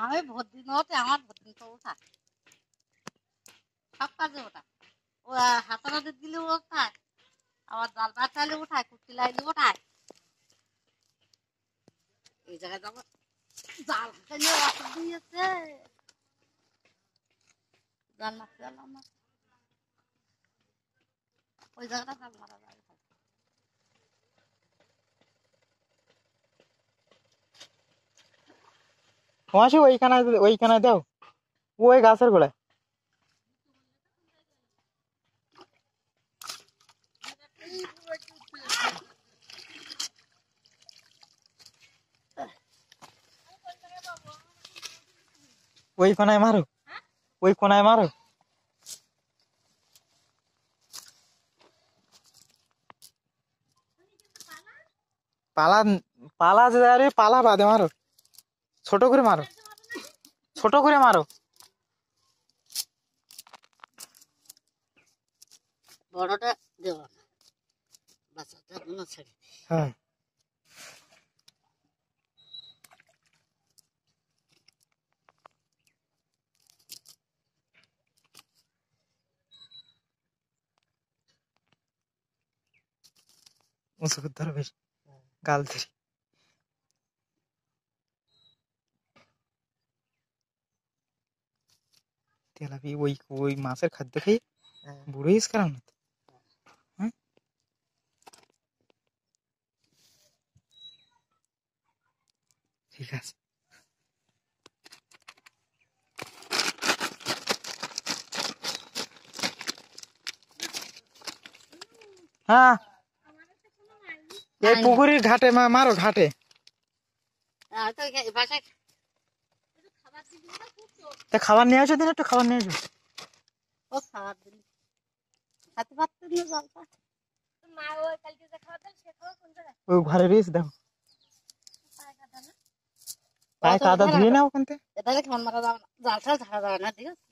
আমি ভোট দিন হতে আমার ভোট দিন তো ওঠা সব কাজে ওঠা ও হাতারাতে দিলে ওঠায় আবার জাল বাঁচাইলে ওঠায় কুর্তি লাইলে ওঠায় এই জায়গায় যাবো জাল খাইলে অসুখ দিয়েছে জাল মারতে গেলাম না ওই জায়গাটা জাল মারা যায় মাসি ওইখানে দাও ওই গাছের গোড়ায় ওই কোনায় মারো ওই কোনায় মারো পালা পালা যে পালা বাদে মারো ছোট করে মারো ছোট করে মারো বড়টা দেব না বাচ্চাটা না ছেড়ে হ্যাঁ উঁচু ধরো বেশ গাল ধরি তেলাপি ওই মাছের খাদ্য খেয়ে বুড়ো হয়েছে কারণ না হ্যাঁ ঠিক আছে হ্যাঁ এই পুকুরের ঘাটে মারো ঘাটে তা খাবার নিয়ে আসো দিন একটু খাবার নিয়ে আসো ও খাবার দিন খাতে পারতেন না জলটা ওই ঘরে রয়েছে দেখো পায়ে কাদা ধুয়ে নাও ওখান থেকে এটা খাবার মারা যাবে না জাল ছাড়া ঝাড়া যাবে না ঠিক আছে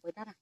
ওইটা না